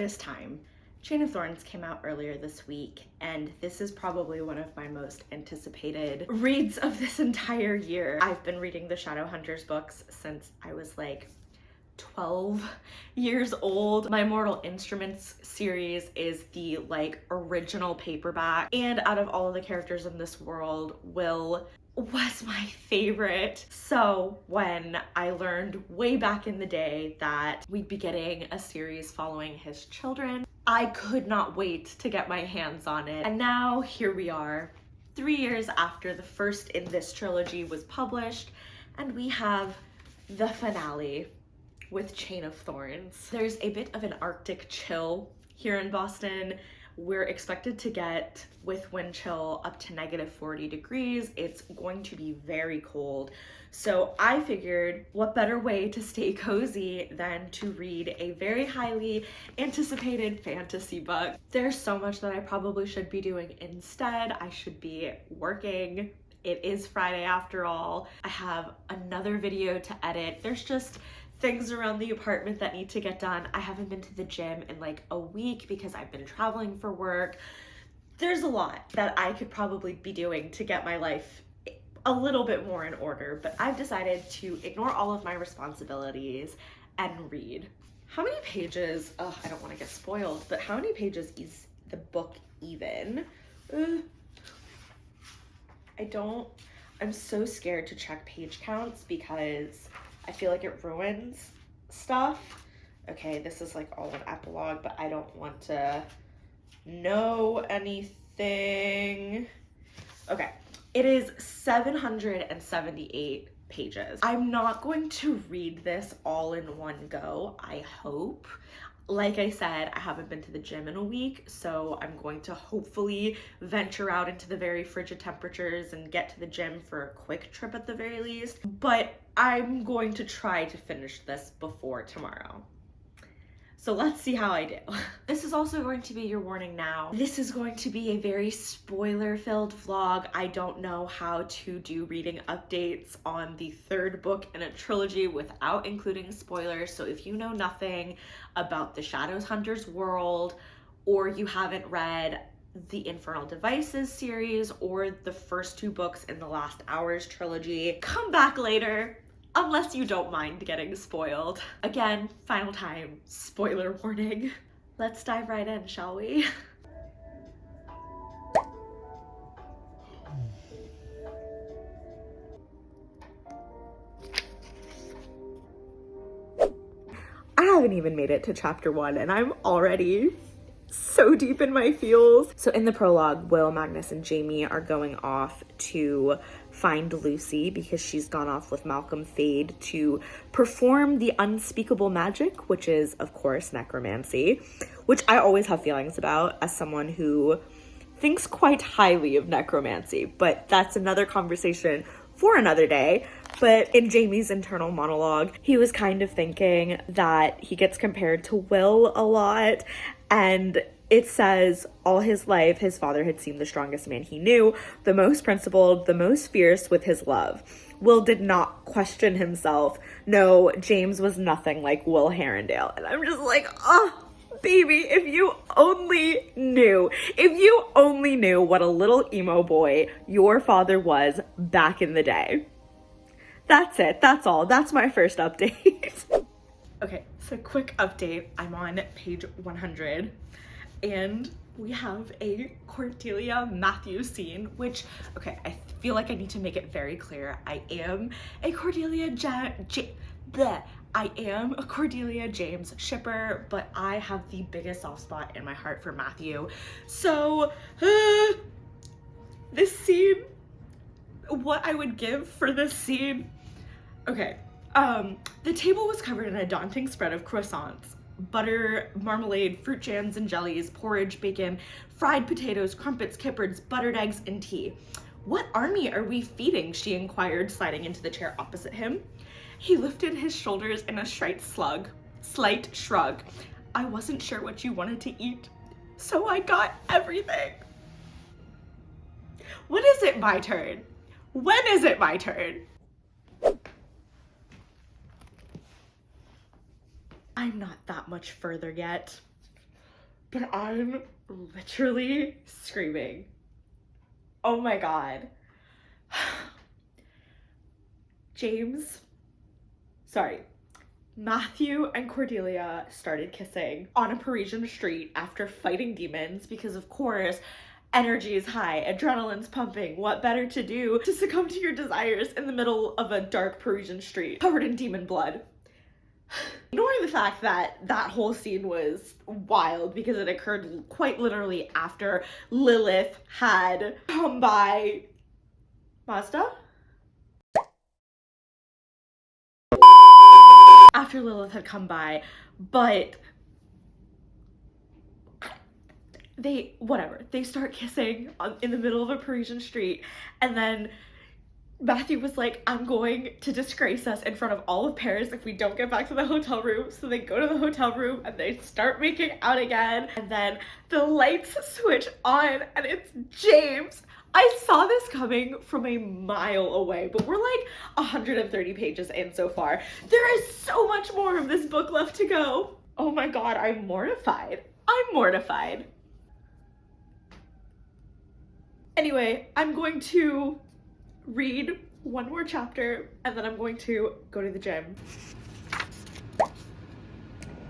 this time, Chain of Thorns came out earlier this week, and this is probably one of my most anticipated reads of this entire year. I've been reading the Shadowhunters books since I was like 12 years old. My Mortal Instruments series is the like original paperback, and out of all of the characters in this world, Will was my favorite. So when I learned way back in the day that we'd be getting a series following his children, I could not wait to get my hands on it. And now here we are, 3 years after the first in this trilogy was published, and we have the finale with Chain of Thorns. There's a bit of an Arctic chill here in Boston. We're expected to get, with wind chill, up to -40 degrees. It's going to be very cold. So I figured, what better way to stay cozy than to read a very highly anticipated fantasy book. There's so much that I probably should be doing instead. I should be working. It is Friday after all. I have another video to edit. There's just things around the apartment that need to get done. I haven't been to the gym in like a week because I've been traveling for work. There's a lot that I could probably be doing to get my life a little bit more in order, but I've decided to ignore all of my responsibilities and read. How many pages, I don't want to get spoiled, but how many pages is the book even? I'm so scared to check page counts because I feel like it ruins stuff. Okay, this is like all an epilogue, but I don't want to know anything. Okay, it is 778 pages. I'm not going to read this all in one go, I hope. Like I said, I haven't been to the gym in a week, so I'm going to hopefully venture out into the very frigid temperatures and get to the gym for a quick trip at the very least. But I'm going to try to finish this before tomorrow. So let's see how I do. This is also going to be your warning now. This is going to be a very spoiler-filled vlog. I don't know how to do reading updates on the third book in a trilogy without including spoilers. So if you know nothing about the Shadowhunters world, or you haven't read the Infernal Devices series or the first 2 books in the Last Hours trilogy, come back later. Unless you don't mind getting spoiled. Again, final time, spoiler warning. Let's dive right in, shall we? I haven't even made it to chapter 1 and I'm already so deep in my feels. So in the prologue, Will, Magnus, and Jamie are going off to find Lucy because she's gone off with Malcolm Fade to perform the unspeakable magic, which is, of course, necromancy, which I always have feelings about as someone who thinks quite highly of necromancy, but that's another conversation for another day. But in Jamie's internal monologue, he was kind of thinking that he gets compared to Will a lot, and it says all his life his father had seemed the strongest man he knew, the most principled, the most fierce with his love. Will did not question himself. No, James was nothing like Will Herondale. And I'm just like, oh, baby, if you only knew what a little emo boy your father was back in the day. That's it, that's all, that's my first update. Okay, so quick update, I'm on page 100. And we have a Cordelia Matthew scene, which, okay, I feel like I need to make it very clear. I am a Cordelia James shipper, but I have the biggest soft spot in my heart for Matthew. So, this scene, what I would give for this scene, okay, the table was covered in a daunting spread of croissants, butter, marmalade, fruit jams and jellies, porridge, bacon, fried potatoes, crumpets, kipperds, buttered eggs, and tea. What army are we feeding? She inquired, sliding into the chair opposite him. He lifted his shoulders in a slight shrug. I wasn't sure what you wanted to eat, so I got everything. When is it my turn? When is it my turn? I'm not that much further yet. but I'm literally screaming. Oh my God. Matthew and Cordelia started kissing on a Parisian street after fighting demons because, of course, energy is high, adrenaline's pumping. What better to do to succumb to your desires in the middle of a dark Parisian street covered in demon blood? Ignoring the fact that that whole scene was wild because it occurred quite literally after Lilith had come by. Mazda? After Lilith had come by, but they start kissing in the middle of a Parisian street, and then Matthew was like, I'm going to disgrace us in front of all of Paris if we don't get back to the hotel room. So they go to the hotel room and they start making out again, and then the lights switch on and it's James. I saw this coming from a mile away, but we're like 130 pages in so far. There is so much more of this book left to go. Oh my God, I'm mortified. Anyway, I'm going to read one more chapter and then I'm going to go to the gym.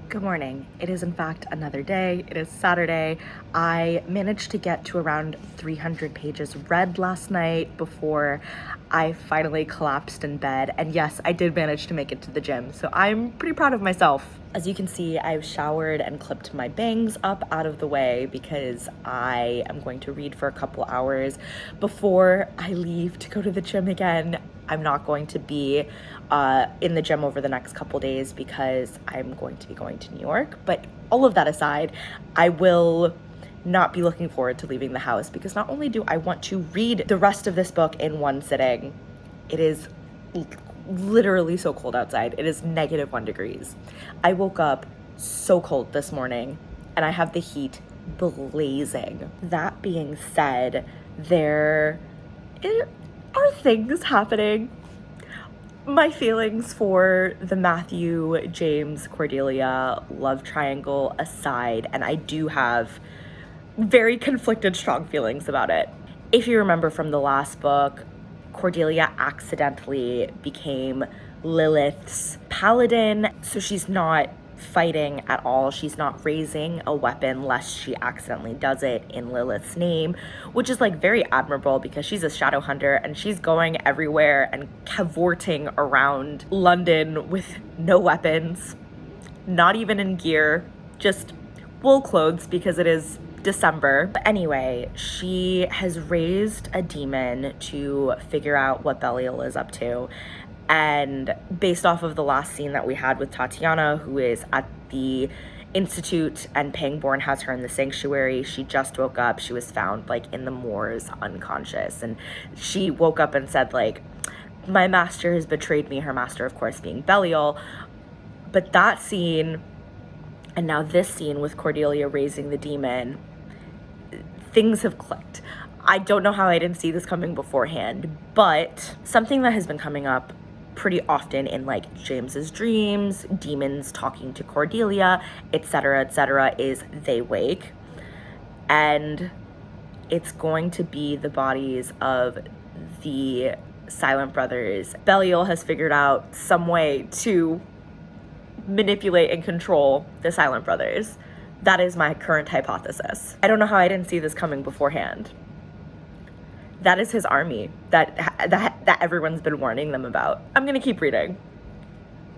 Good morning. It is in fact another day. It is Saturday. I managed to get to around 300 pages read last night before I finally collapsed in bed. And yes, I did manage to make it to the gym, so I'm pretty proud of myself. As you can see, I've showered and clipped my bangs up out of the way because I am going to read for a couple hours before I leave to go to the gym again. I'm not going to be in the gym over the next couple days because I'm going to be going to New York. But all of that aside, I will not be looking forward to leaving the house because not only do I want to read the rest of this book in one sitting, it is literally so cold outside. It is -1 degrees. I woke up so cold this morning and I have the heat blazing. That being said, there are things happening. My feelings for the Matthew, James, Cordelia love triangle aside, and I do have very conflicted, strong feelings about it. If you remember from the last book, Cordelia accidentally became Lilith's paladin, so she's not fighting at all. She's not raising a weapon lest she accidentally does it in Lilith's name, which is like very admirable because she's a shadowhunter and she's going everywhere and cavorting around London with no weapons, not even in gear, just wool clothes because it is December. But anyway, she has raised a demon to figure out what Belial is up to. And based off of the last scene that we had with Tatiana, who is at the institute and Pangborn has her in the sanctuary, she just woke up. She was found like in the moors unconscious. And she woke up and said like, my master has betrayed me, her master of course being Belial. But that scene, and now this scene with Cordelia raising the demon, things have clicked. I don't know how I didn't see this coming beforehand, but something that has been coming up pretty often in like James's dreams, demons talking to Cordelia, etc., is they wake, and it's going to be the bodies of the Silent Brothers. Belial has figured out some way to manipulate and control the Silent Brothers. That is my current hypothesis. I don't know how I didn't see this coming beforehand. That is his army that everyone's been warning them about. I'm gonna keep reading.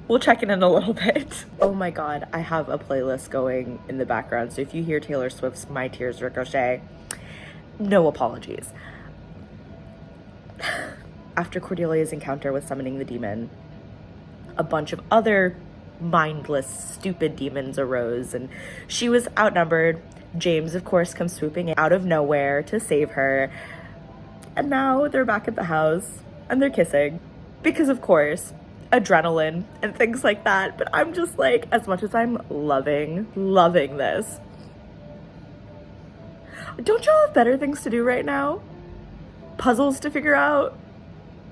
We'll check in a little bit. Oh my God, I have a playlist going in the background. So if you hear Taylor Swift's My Tears Ricochet, no apologies. After Cordelia's encounter with summoning the demon, a bunch of other mindless, stupid demons arose and she was outnumbered. James, of course, comes swooping out of nowhere to save her. And now they're back at the house and they're kissing because, of course, adrenaline and things like that. But I'm just like, as much as I'm loving this, don't y'all have better things to do right now? Puzzles to figure out?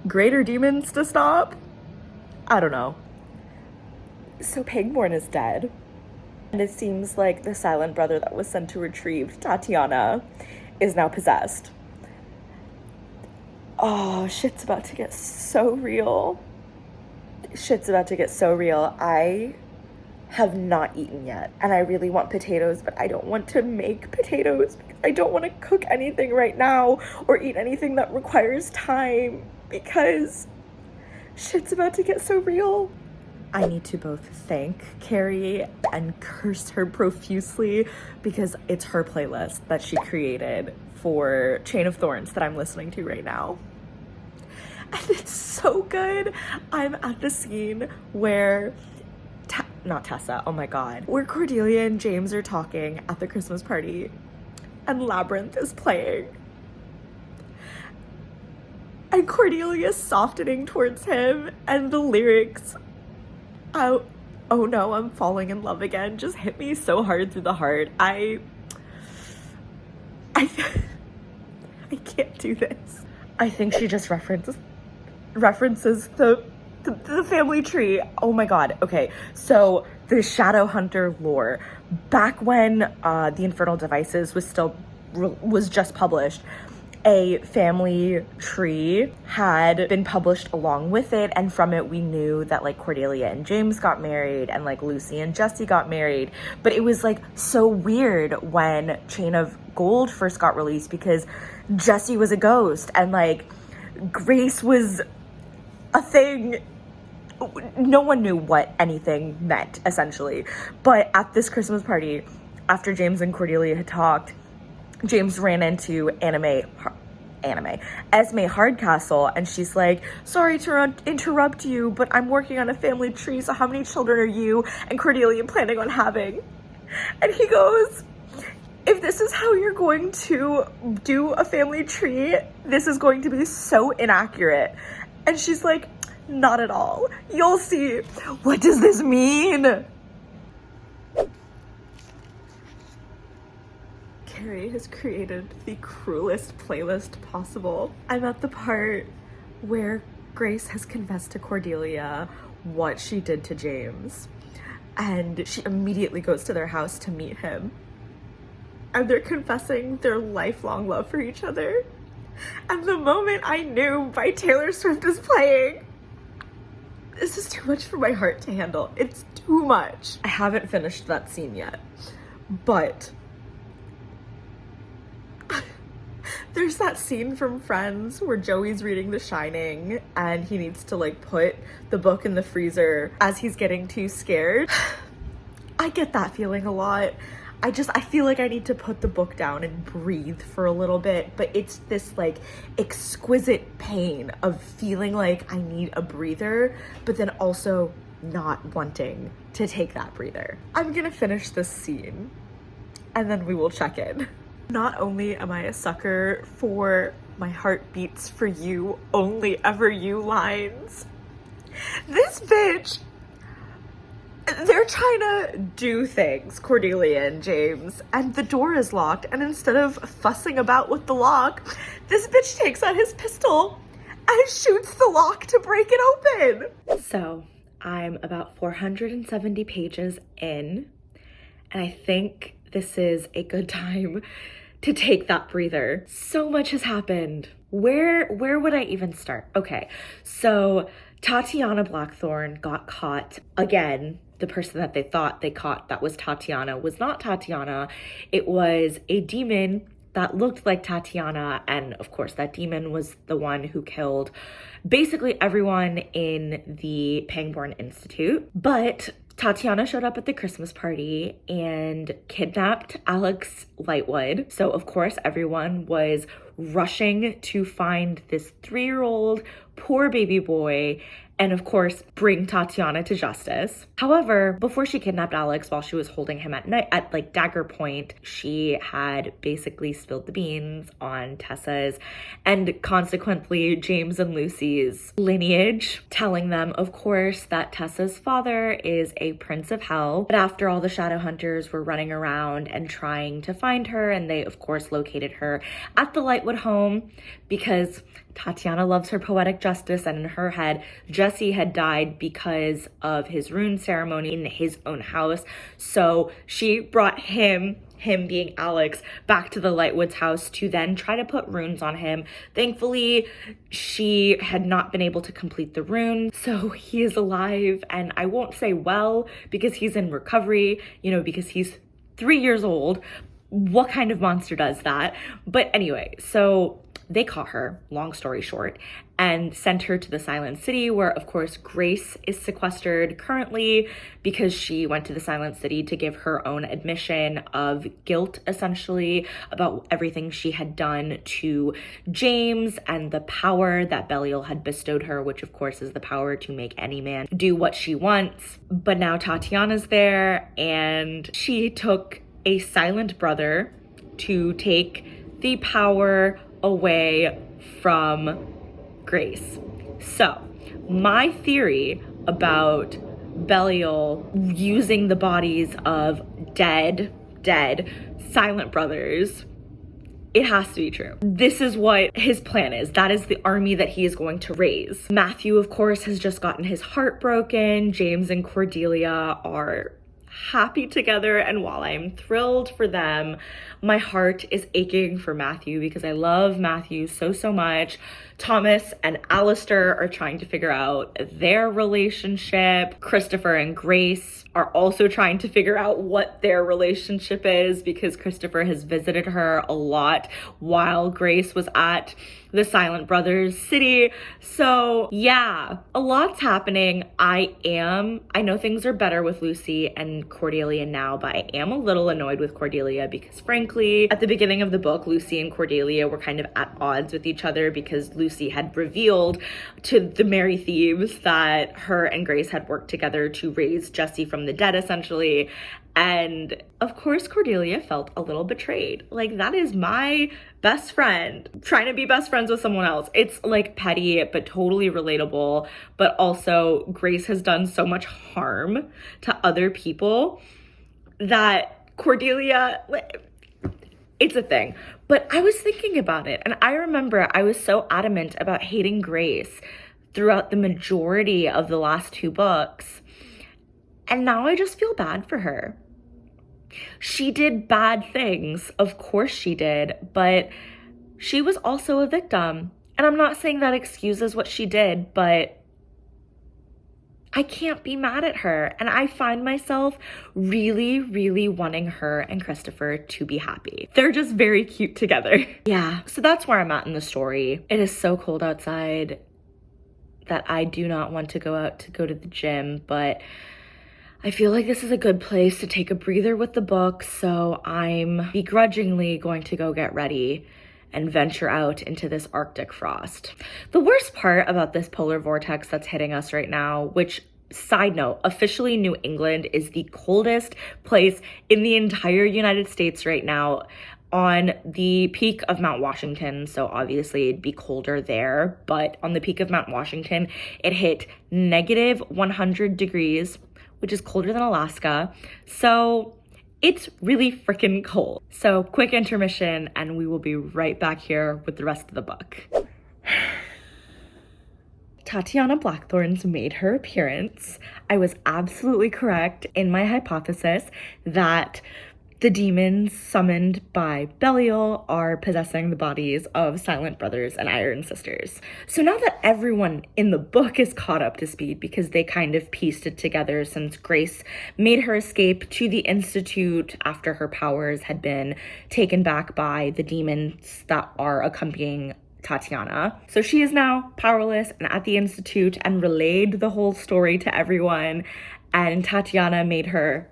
Greater demons to stop? I don't know. So Pangborn is dead. And it seems like the silent brother that was sent to retrieve Tatiana is now possessed. Oh, shit's about to get so real. Shit's about to get so real. I have not eaten yet, and I really want potatoes, but I don't want to make potatoes because I don't want to cook anything right now or eat anything that requires time because shit's about to get so real. I need to both thank Cari and curse her profusely because it's her playlist that she created for Chain of Thorns that I'm listening to right now. And it's so good. I'm at the scene where not Tessa, oh my god, where Cordelia and James are talking at the Christmas party and Labyrinth is playing. And Cordelia's softening towards him and the lyrics, oh no, I'm falling in love again, just hit me so hard through the heart. I can't do this. I think she just references the family tree. Oh my god. Okay, so the Shadowhunter lore, back when the Infernal Devices was just published, a family tree had been published along with it, and from it we knew that like Cordelia and James got married and like Lucy and Jesse got married. But it was like so weird when Chain of Gold first got released because Jesse was a ghost and like Grace was a thing. No one knew what anything meant, essentially. But at this Christmas party, after James and Cordelia had talked, James ran into Esme Hardcastle, and she's like, sorry to interrupt you, but I'm working on a family tree, so how many children are you and Cordelia planning on having? And he goes, if this is how you're going to do a family tree, this is going to be so inaccurate. And she's like, not at all. You'll see. What does this mean? Cari has created the cruelest playlist possible. I'm at the part where Grace has confessed to Cordelia what she did to James. And she immediately goes to their house to meet him. And they're confessing their lifelong love for each other. And The Moment I Knew by Taylor Swift is playing. This is too much for my heart to handle. It's too much. I haven't finished that scene yet, but there's that scene from Friends where Joey's reading The Shining and he needs to like put the book in the freezer as he's getting too scared. I get that feeling a lot. I feel like I need to put the book down and breathe for a little bit, but it's this like exquisite pain of feeling like I need a breather, but then also not wanting to take that breather. I'm gonna finish this scene and then we will check in. Not only am I a sucker for my heart beats for you, only ever you lines, this bitch, they're trying to do things, Cordelia and James, and the door is locked, and instead of fussing about with the lock, this bitch takes out his pistol and shoots the lock to break it open. So I'm about 470 pages in, and I think this is a good time to take that breather. So much has happened. Where would I even start? Okay, so Tatiana Blackthorn got caught again. The person that they thought they caught that was Tatiana was not Tatiana. It was a demon that looked like Tatiana, and of course that demon was the one who killed basically everyone in the Pangborn Institute. But Tatiana showed up at the Christmas party and kidnapped Alex Lightwood. So of course everyone was rushing to find this 3-year-old poor baby boy and of course bring Tatiana to justice. However, before she kidnapped Alex, while she was holding him at night at like dagger point, she had basically spilled the beans on Tessa's and consequently James and Lucy's lineage, telling them of course that Tessa's father is a prince of hell. But after all the Shadowhunters were running around and trying to find her, and they of course located her at the Lightwood home because Tatiana loves her poetic justice, and in her head, just Jesse had died because of his rune ceremony in his own house. So she brought him being Alex, back to the Lightwoods house to then try to put runes on him. Thankfully, she had not been able to complete the rune, so he is alive, and I won't say well because he's in recovery, because he's 3 years old. What kind of monster does that? But anyway, so they caught her, long story short, and sent her to the Silent City, where of course Grace is sequestered currently because she went to the Silent City to give her own admission of guilt, essentially, about everything she had done to James and the power that Belial had bestowed her, which of course is the power to make any man do what she wants. But now Tatiana's there, and she took a silent brother to take the power away from Grace. So, my theory about Belial using the bodies of dead silent brothers, it has to be true. This is what his plan is. That is the army that he is going to raise. Matthew, of course, has just gotten his heart broken. James and Cordelia are happy together, and while I'm thrilled for them, my heart is aching for Matthew because I love Matthew so much. Thomas and Alistair are trying to figure out their relationship. Christopher and Grace are also trying to figure out what their relationship is because Christopher has visited her a lot while Grace was at the Silent Brothers city. So yeah, a lot's happening. I know things are better with Lucy and Cordelia now, but I am a little annoyed with Cordelia because frankly, at the beginning of the book, Lucy and Cordelia were kind of at odds with each other because Lucy had revealed to the Merry Thieves that her and Grace had worked together to raise Jesse from the dead, essentially. And of course, Cordelia felt a little betrayed. Like, that is my best friend trying to be best friends with someone else. It's like petty, but totally relatable. But also, Grace has done so much harm to other people that Cordelia, it's a thing. But I was thinking about it, and I remember I was so adamant about hating Grace throughout the majority of the last 2 books. And now I just feel bad for her. She did bad things, of course she did, but she was also a victim. And I'm not saying that excuses what she did, but I can't be mad at her. And I find myself really wanting her and Christopher to be happy. They're just very cute together. Yeah, so that's where I'm at in the story. It is so cold outside that I do not want to go to the gym, but I feel like this is a good place to take a breather with the book, so I'm begrudgingly going to go get ready and venture out into this Arctic frost. The worst part about this polar vortex that's hitting us right now, which, side note, officially New England is the coldest place in the entire United States right now, on the peak of Mount Washington, so obviously it'd be colder there, but on the peak of Mount Washington, it hit negative 100 degrees, which is colder than Alaska. So it's really freaking cold. So quick intermission, and we will be right back here with the rest of the book. Tatiana Blackthorns made her appearance. I was absolutely correct in my hypothesis that the demons summoned by Belial are possessing the bodies of Silent Brothers and Iron Sisters. So now that everyone in the book is caught up to speed because they kind of pieced it together since Grace made her escape to the Institute after her powers had been taken back by the demons that are accompanying Tatiana. So she is now powerless and at the Institute and relayed the whole story to everyone, and Tatiana made her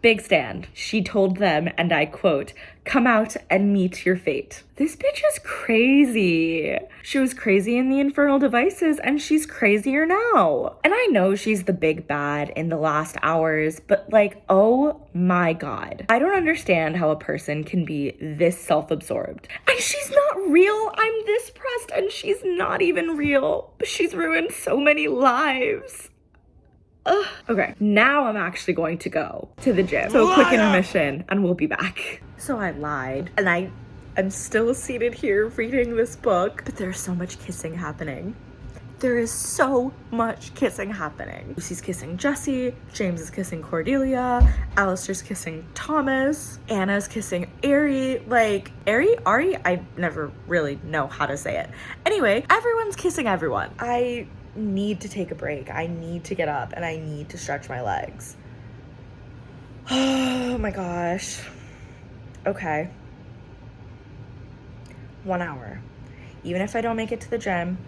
big stand. She told them, and I quote, "Come out and meet your fate." This bitch is crazy. She was crazy in the Infernal Devices, and she's crazier now. And I know she's the big bad in the last hours, but like, oh my god. I don't understand how a person can be this self-absorbed. And she's not real. I'm this pressed, and she's not even real. But she's ruined so many lives. Ugh. Okay, now I'm actually going to go to the gym. So a quick intermission and we'll be back. So I lied, and I'm still seated here reading this book, but there's so much kissing happening. There is so much kissing happening. Lucy's kissing Jesse, James is kissing Cordelia, Alistair's kissing Thomas, Anna's kissing Ari, like, Ari? I never really know how to say it. Anyway, everyone's kissing everyone. I need to take a break. I need to get up and I need to stretch my legs. Oh my gosh. Okay. 1 hour. Even if I don't make it to the gym,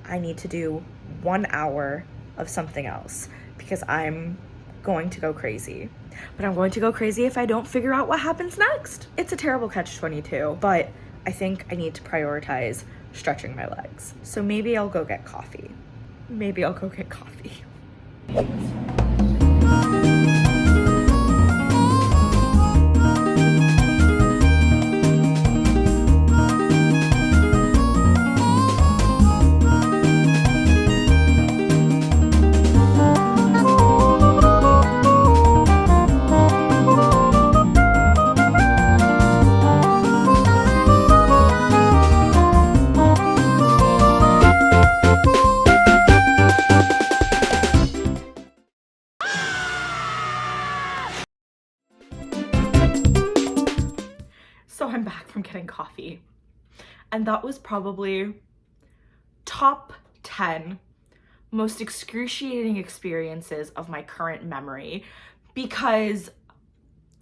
I need to do 1 hour of something else because I'm going to go crazy. But I'm going to go crazy if I don't figure out what happens next. It's a terrible catch-22, but I think I need to prioritize stretching my legs. So maybe I'll go get coffee. Maybe I'll go get coffee. So I'm back from getting coffee, and that was probably top 10 most excruciating experiences of my current memory because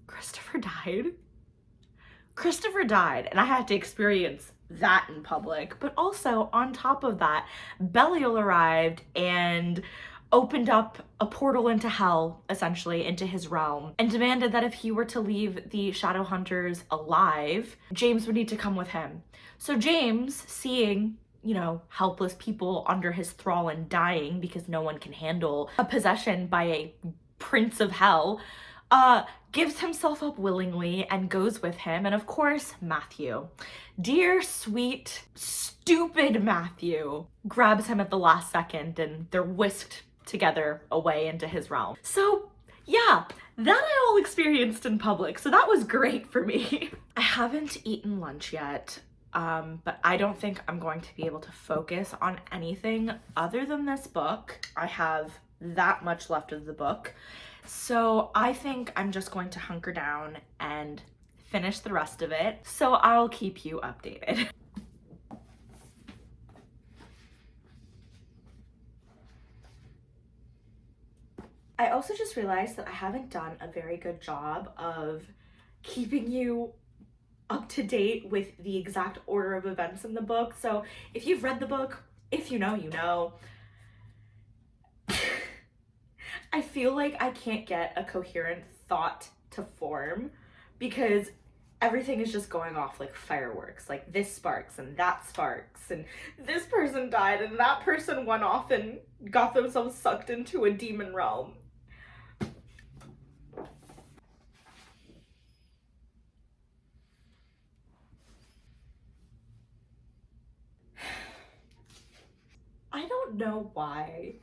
Christopher died and I had to experience that in public. But also on top of that, Belial arrived and opened up a portal into hell, essentially, into his realm, and demanded that if he were to leave the Shadowhunters alive, James would need to come with him. So James, seeing, you know, helpless people under his thrall and dying because no one can handle a possession by a prince of hell, gives himself up willingly and goes with him. And of course, Matthew, dear, sweet, stupid Matthew, grabs him at the last second and they're whisked together away into his realm. So yeah, that I all experienced in public, so that was great for me. I haven't eaten lunch yet, but I don't think I'm going to be able to focus on anything other than this book. I have that much left of the book, so I think I'm just going to hunker down and finish the rest of it, so I'll keep you updated. I also just realized that I haven't done a very good job of keeping you up to date with the exact order of events in the book. So if you've read the book, if you know, you know. I feel like I can't get a coherent thought to form because everything is just going off like fireworks. Like this sparks and that sparks and this person died and that person went off and got themselves sucked into a demon realm. I don't know why,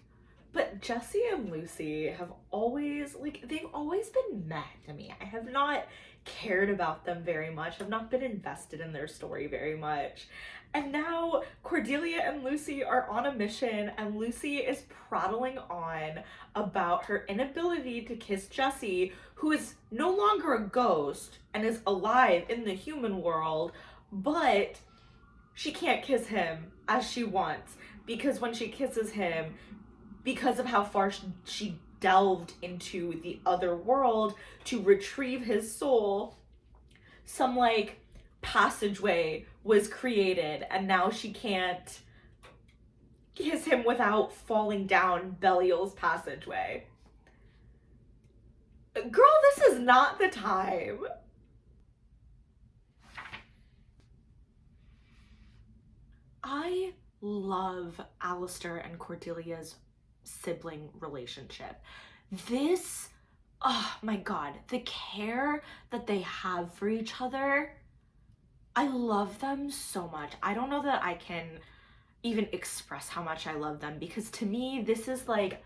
but Jesse and Lucy have always, like, they've always been meh to me. I have not cared about them very much. I've not been invested in their story very much. And now Cordelia and Lucy are on a mission and Lucy is prattling on about her inability to kiss Jesse, who is no longer a ghost and is alive in the human world, but she can't kiss him as she wants because when she kisses him, because of how far she delved into the other world to retrieve his soul, some like passageway was created and now she can't kiss him without falling down Belial's passageway. Girl, this is not the time. I love Alistair and Cordelia's sibling relationship. This, oh my god, the care that they have for each other, I love them so much. I don't know that I can even express how much I love them because to me, this is like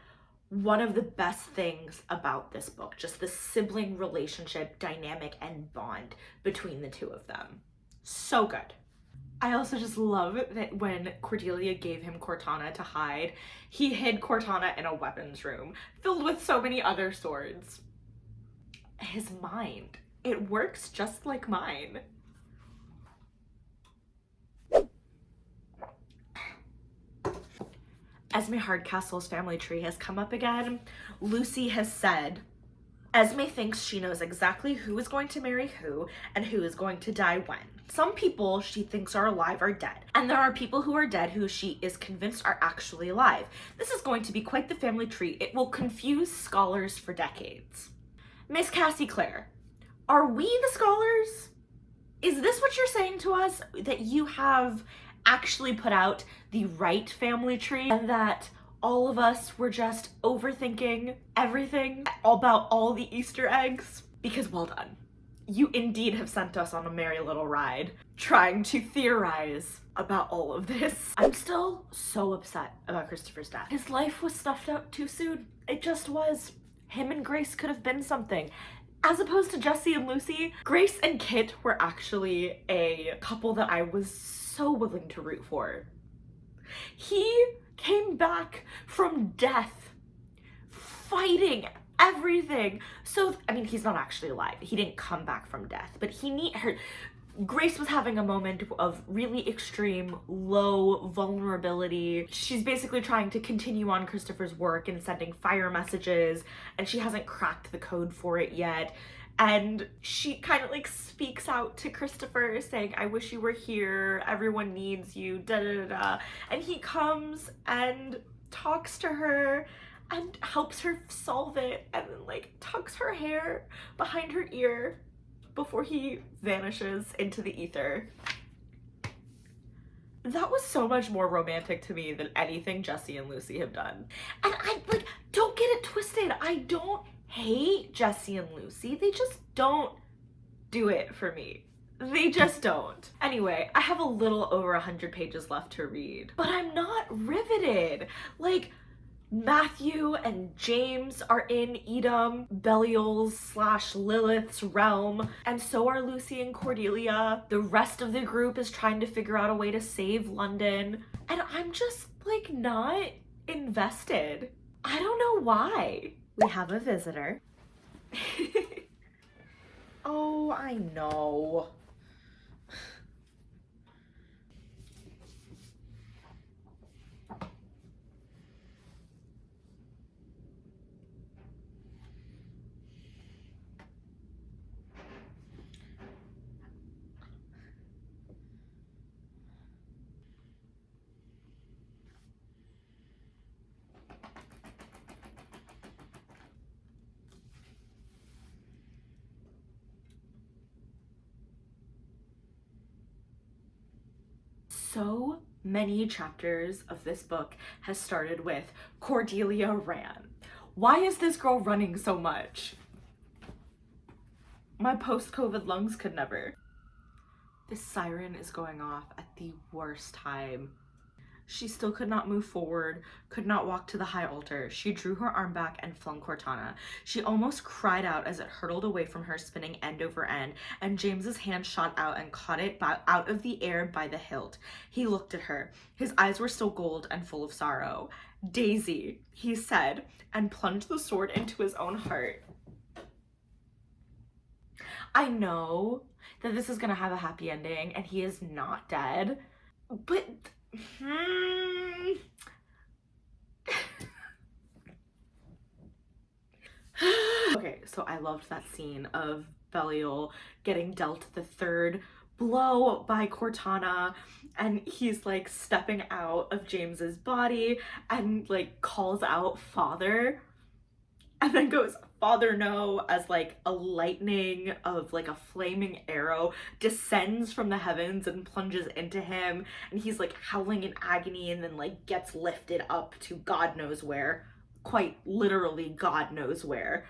one of the best things about this book, just the sibling relationship dynamic and bond between the two of them. So good. I also just love that when Cordelia gave him Cortana to hide, he hid Cortana in a weapons room filled with so many other swords. His mind, it works just like mine. Esme Hardcastle's family tree has come up again. Lucy has said, Esme thinks she knows exactly who is going to marry who and who is going to die when. Some people she thinks are alive are dead, and there are people who are dead who she is convinced are actually alive. This is going to be quite the family tree. It will confuse scholars for decades. Miss Cassie Clare, are we the scholars? Is this what you're saying to us? That you have actually put out the right family tree and that all of us were just overthinking everything about all the Easter eggs? Because well done. You indeed have sent us on a merry little ride trying to theorize about all of this. I'm still so upset about Christopher's death. His life was snuffed out too soon. It just was. Him and Grace could have been something. As opposed to Jesse and Lucy, Grace and Kit were actually a couple that I was so willing to root for. He came back from death, fighting everything. So, I mean, he's not actually alive. He didn't come back from death, but Grace was having a moment of really extreme low vulnerability. She's basically trying to continue on Christopher's work and sending fire messages, and she hasn't cracked the code for it yet. And she kind of like speaks out to Christopher saying, I wish you were here, everyone needs you, da da da da. And he comes and talks to her and helps her solve it, and then like tucks her hair behind her ear before he vanishes into the ether. That was so much more romantic to me than anything Jesse and Lucy have done. And I like, don't get it twisted. I don't hate Jesse and Lucy. They just don't do it for me. They just don't. Anyway, I have a little over 100 pages left to read, but I'm not riveted. Like, Matthew and James are in Edom, Belial's / Lilith's realm, and so are Lucy and Cordelia. The rest of the group is trying to figure out a way to save London, and I'm just like not invested. I don't know why. We have a visitor. Oh, I know. So many chapters of this book has started with Cordelia ran. Why is this girl running so much? My post-COVID lungs could never. This siren is going off at the worst time. She still could not move forward, could not walk to the high altar. She drew her arm back and flung Cortana. She almost cried out as it hurtled away from her, spinning end over end, and James's hand shot out and caught it out of the air by the hilt. He looked at her. His eyes were still gold and full of sorrow. Daisy, he said, and plunged the sword into his own heart. I know that this is gonna have a happy ending and he is not dead, but okay, so I loved that scene of Belial getting dealt the third blow by Cortana, and he's like stepping out of James's body and like calls out father, and then goes father no, as like a lightning of like a flaming arrow descends from the heavens and plunges into him, and he's like howling in agony and then like gets lifted up to God knows where, quite literally God knows where.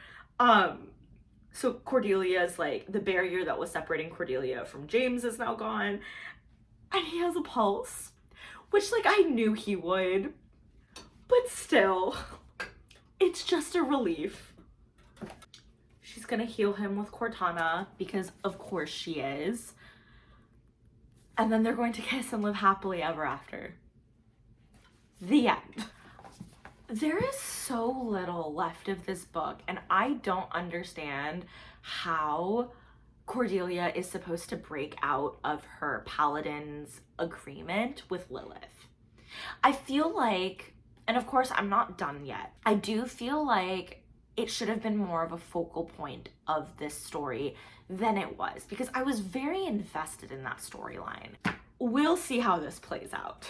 So Cordelia's like, the barrier that was separating Cordelia from James is now gone, and he has a pulse, which like I knew he would, but still, it's just a relief. She's gonna heal him with Cortana because of course she is. and then they're going to kiss and live happily ever after. The end. There is so little left of this book, and I don't understand how Cordelia is supposed to break out of her paladin's agreement with Lilith. I feel like, and of course I'm not done yet, I do feel like it should have been more of a focal point of this story than it was, because I was very invested in that storyline. We'll see how this plays out.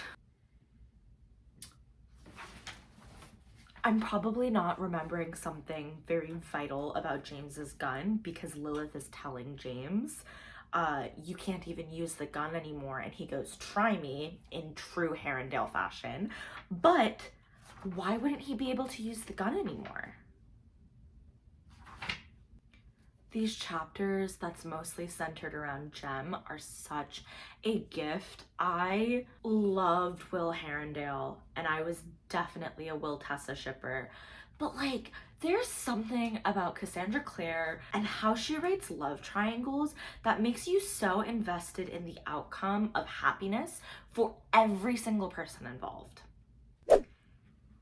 I'm probably not remembering something very vital about James's gun, because Lilith is telling James, you can't even use the gun anymore, and he goes, try me, in true Herondale fashion. But why wouldn't he be able to use the gun anymore? These chapters that's mostly centered around Jem are such a gift. I loved Will Herondale, and I was definitely a Will Tessa shipper. But like, there's something about Cassandra Clare and how she writes love triangles that makes you so invested in the outcome of happiness for every single person involved.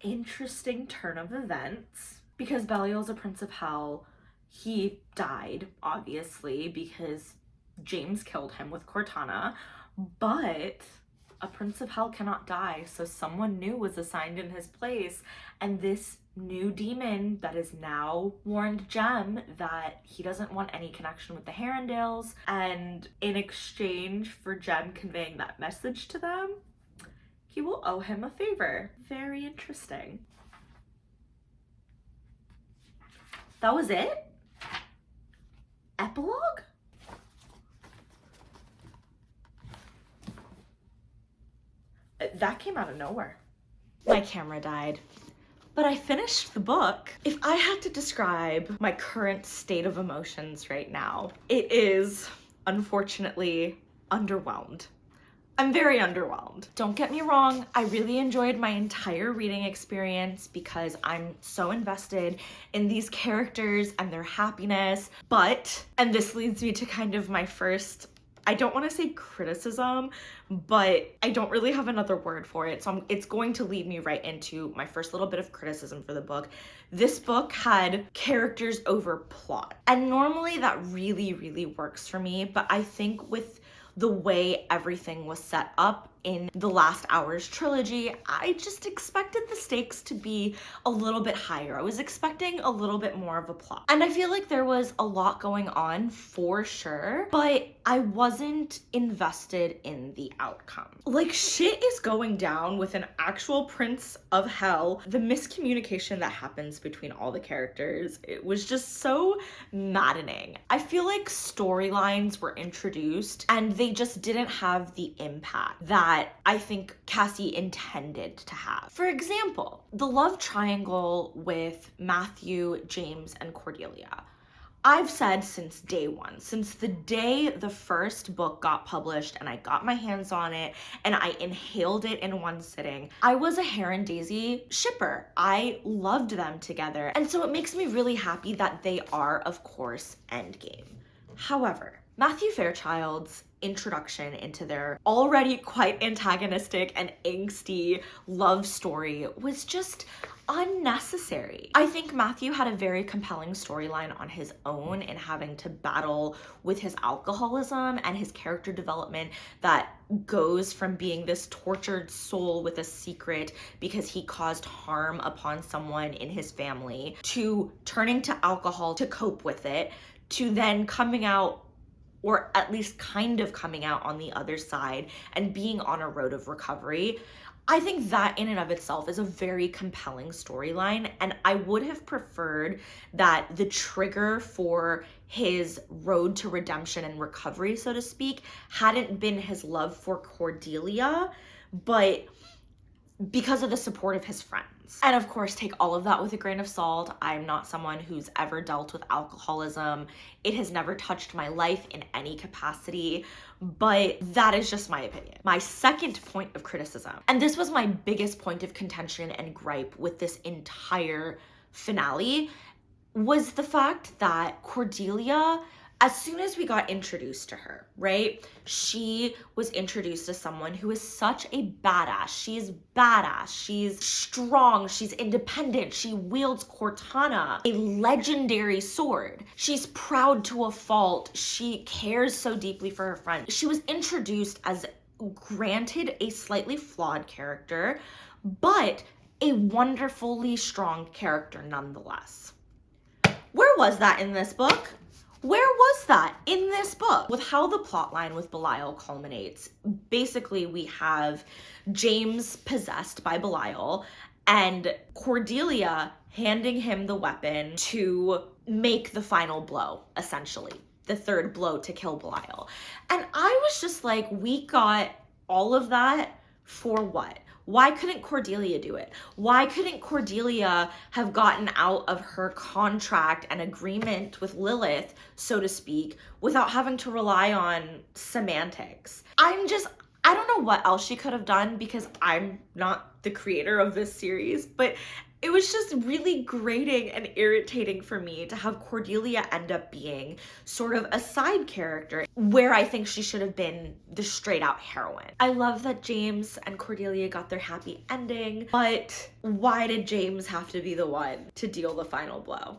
Interesting turn of events, because Belial's a prince of hell. He died, obviously, because James killed him with Cortana, but a prince of hell cannot die, so someone new was assigned in his place, and this new demon that is now warned Jem that he doesn't want any connection with the Herondales, and in exchange for Jem conveying that message to them, he will owe him a favor. Very interesting. That was it? Epilogue? That came out of nowhere. My camera died, but I finished the book. If I had to describe my current state of emotions right now, it is, unfortunately, underwhelmed. I'm very underwhelmed. Don't get me wrong, I really enjoyed my entire reading experience because I'm so invested in these characters and their happiness, but, and this leads me to kind of my first, I don't want to say criticism, but I don't really have another word for it, so it's going to lead me right into my first little bit of criticism for the book. This book had characters over plot, and normally that really works for me, but I think with the way everything was set up in the Last Hours trilogy, I just expected the stakes to be a little bit higher. I was expecting a little bit more of a plot. And I feel like there was a lot going on for sure, but I wasn't invested in the outcome. Like, shit is going down with an actual prince of hell. The miscommunication that happens between all the characters, it was just so maddening. I feel like storylines were introduced and they just didn't have the impact that I think Cassie intended to have. For example, the love triangle with Matthew, James, and Cordelia. I've said since day one, since the day the first book got published and I got my hands on it and I inhaled it in one sitting, I was a Hare and Daisy shipper. I loved them together. And so it makes me really happy that they are, of course, endgame. However, Matthew Fairchild's introduction into their already quite antagonistic and angsty love story was just unnecessary. I think Matthew had a very compelling storyline on his own in having to battle with his alcoholism and his character development that goes from being this tortured soul with a secret because he caused harm upon someone in his family to turning to alcohol to cope with it, to then coming out, or at least kind of coming out on the other side and being on a road of recovery. I think that in and of itself is a very compelling storyline, and I would have preferred that the trigger for his road to redemption and recovery, so to speak, hadn't been his love for Cordelia, but because of the support of his friends. And of course, take all of that with a grain of salt. I'm not someone who's ever dealt with alcoholism. It has never touched my life in any capacity, but that is just my opinion. My second point of criticism, and this was my biggest point of contention and gripe with this entire finale, was the fact that Cordelia as soon as we got introduced to her, right? She was introduced as someone who is such a badass. She's badass. She's strong. She's independent. She wields Cortana, a legendary sword. She's proud to a fault. She cares so deeply for her friends. She was introduced as, granted, a slightly flawed character, but a wonderfully strong character nonetheless. Where was that in this book? Where was that in this book? With how the plotline with Belial culminates, basically we have James possessed by Belial and Cordelia handing him the weapon to make the final blow, essentially. The third blow to kill Belial. And I was just like, we got all of that for what? Why couldn't Cordelia do it? Why couldn't Cordelia have gotten out of her contract and agreement with Lilith, so to speak, without having to rely on semantics? I don't know what else she could have done because I'm not the creator of this series, but it was just really grating and irritating for me to have Cordelia end up being sort of a side character where I think she should have been the straight out heroine. I love that James and Cordelia got their happy ending, but why did James have to be the one to deal the final blow?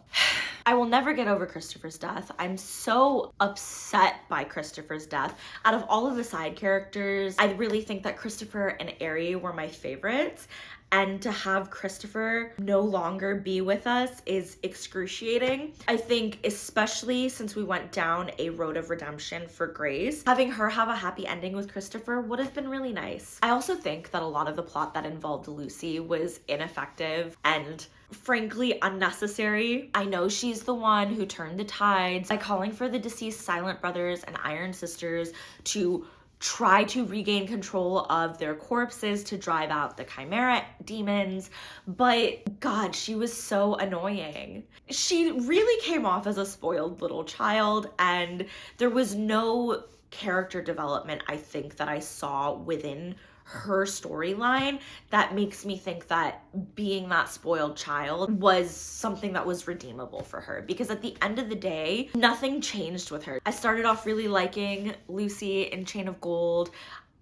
I will never get over Christopher's death. I'm so upset by Christopher's death. Out of all of the side characters, I really think that Christopher and Ari were my favorites. And to have Christopher no longer be with us is excruciating. I think especially since we went down a road of redemption for Grace, having her have a happy ending with Christopher would have been really nice. I also think that a lot of the plot that involved Lucy was ineffective and frankly unnecessary. I know she's the one who turned the tides by calling for the deceased Silent Brothers and Iron Sisters to try to regain control of their corpses to drive out the chimera demons, but God, she was so annoying. She really came off as a spoiled little child, and there was no character development, I think, that I saw within her storyline that makes me think that being that spoiled child was something that was redeemable for her, because at the end of the day, nothing changed with her. I started off really liking Lucy in Chain of Gold.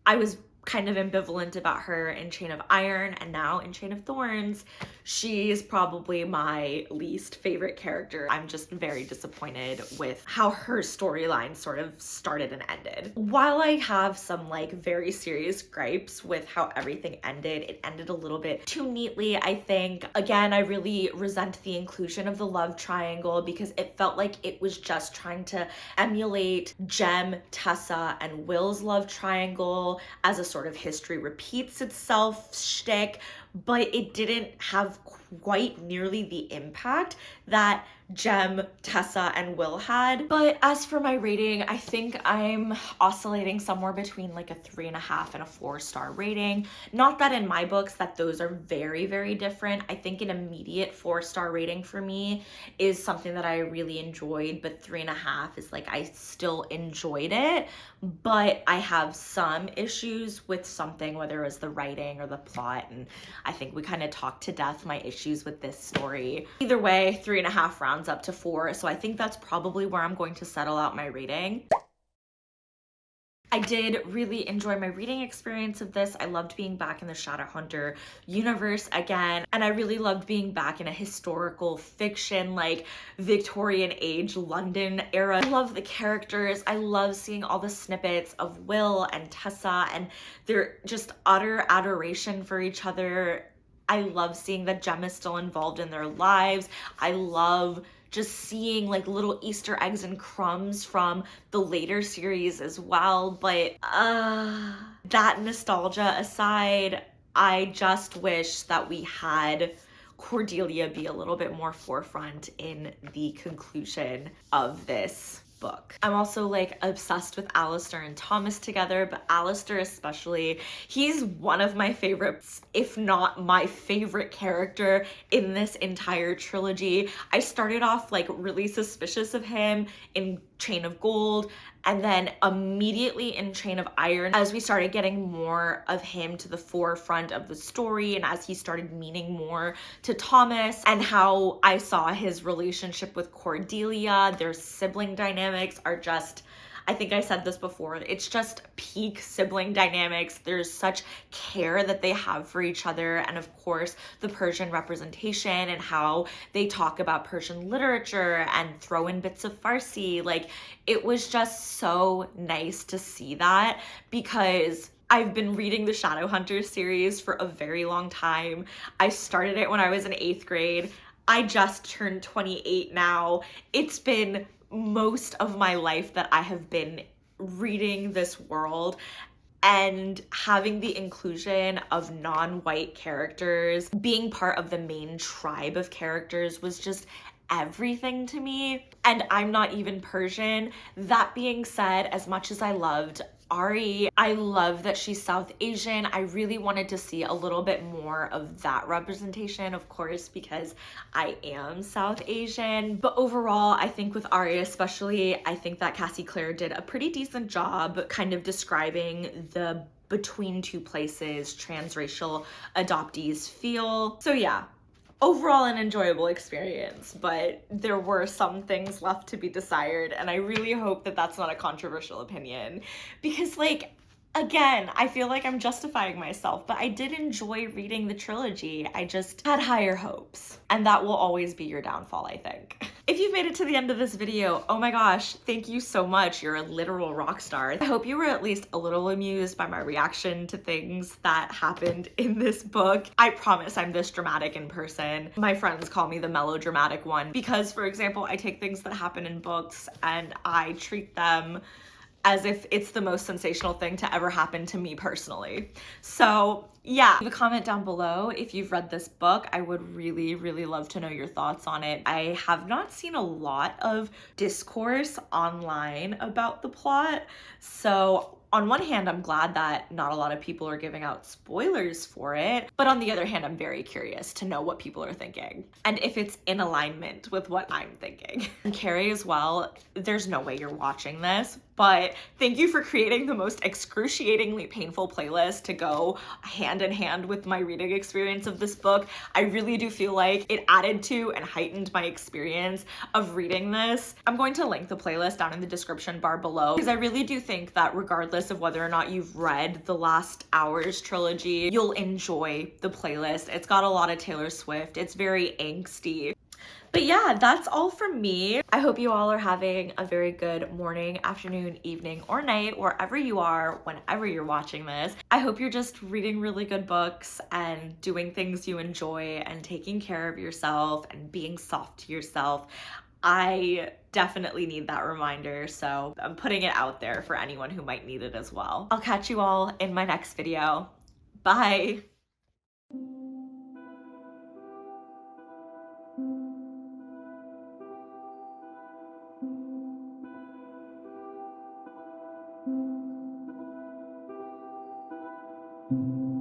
I was kind of ambivalent about her in Chain of Iron, and now in Chain of Thorns, she's probably my least favorite character. I'm just very disappointed with how her storyline sort of started and ended. While I have some like very serious gripes with how everything ended, it ended a little bit too neatly, I think. Again, I really resent the inclusion of the love triangle because it felt like it was just trying to emulate Jem, Tessa, and Will's love triangle as a sort of history repeats itself shtick, but it didn't have quite nearly the impact that Jem, Tessa, and Will had. But as for my rating, I think I'm oscillating somewhere between like a 3.5 and a 4-star rating. Not that in my books that those are very, very different. I think an immediate 4-star rating for me is something that I really enjoyed, but 3.5 is like I still enjoyed it, but I have some issues with something, whether it was the writing or the plot, and I think we kind of talked to death my issues with this story. Either way, 3.5 rounds up to 4, so I think that's probably where I'm going to settle out my rating. I did really enjoy my reading experience of this. I loved being back in the Shadowhunter universe again, and I really loved being back in a historical fiction, like Victorian age London era. I love the characters. I love seeing all the snippets of Will and Tessa and their just utter adoration for each other. I love seeing that Jem is still involved in their lives. I love just seeing like little Easter eggs and crumbs from the later series as well. But that nostalgia aside, I just wish that we had Cordelia be a little bit more forefront in the conclusion of this book. I'm also like obsessed with Alistair and Thomas together, but Alistair especially, he's one of my favorites, if not my favorite character in this entire trilogy. I started off like really suspicious of him in Chain of Gold, And then immediately in Chain of Iron, as we started getting more of him to the forefront of the story, and as he started meaning more to Thomas, and how I saw his relationship with Cordelia, their sibling dynamics are just, I think I said this before, it's just peak sibling dynamics. There's such care that they have for each other. And of course, the Persian representation and how they talk about Persian literature and throw in bits of Farsi. Like, it was just so nice to see that, because I've been reading the Shadowhunters series for a very long time. I started it when I was in 8th grade. I just turned 28 now. It's been most of my life that I have been reading this world, and having the inclusion of non-white characters, being part of the main tribe of characters, was just everything to me. And I'm not even Persian. That being said, as much as I loved Ari, I love that she's South Asian. I really wanted to see a little bit more of that representation, of course, because I am South Asian. But overall, I think with Ari especially, I think that Cassie Clare did a pretty decent job kind of describing the between two places transracial adoptees feel. So yeah, overall an enjoyable experience, but there were some things left to be desired, and I really hope that that's not a controversial opinion, because, like, again, I feel like I'm justifying myself, but I did enjoy reading the trilogy. I just had higher hopes, and that will always be your downfall, I think. If you've made it to the end of this video, oh my gosh, thank you so much. You're a literal rock star. I hope you were at least a little amused by my reaction to things that happened in this book. I promise I'm this dramatic in person. My friends call me the melodramatic one because, for example, I take things that happen in books and I treat them as if it's the most sensational thing to ever happen to me personally. So yeah, leave a comment down below if you've read this book. I would really, really love to know your thoughts on it. I have not seen a lot of discourse online about the plot. So on one hand, I'm glad that not a lot of people are giving out spoilers for it, but on the other hand, I'm very curious to know what people are thinking and if it's in alignment with what I'm thinking. And Cari as well, there's no way you're watching this, but thank you for creating the most excruciatingly painful playlist to go hand in hand with my reading experience of this book. I really do feel like it added to and heightened my experience of reading this. I'm going to link the playlist down in the description bar below, because I really do think that regardless of whether or not you've read the Last Hours trilogy, you'll enjoy the playlist. It's got a lot of Taylor Swift. It's very angsty. But yeah, that's all from me. I hope you all are having a very good morning, afternoon, evening, or night, wherever you are, whenever you're watching this. I hope you're just reading really good books and doing things you enjoy and taking care of yourself and being soft to yourself. I definitely need that reminder, so I'm putting it out there for anyone who might need it as well. I'll catch you all in my next video. Bye! Thank you.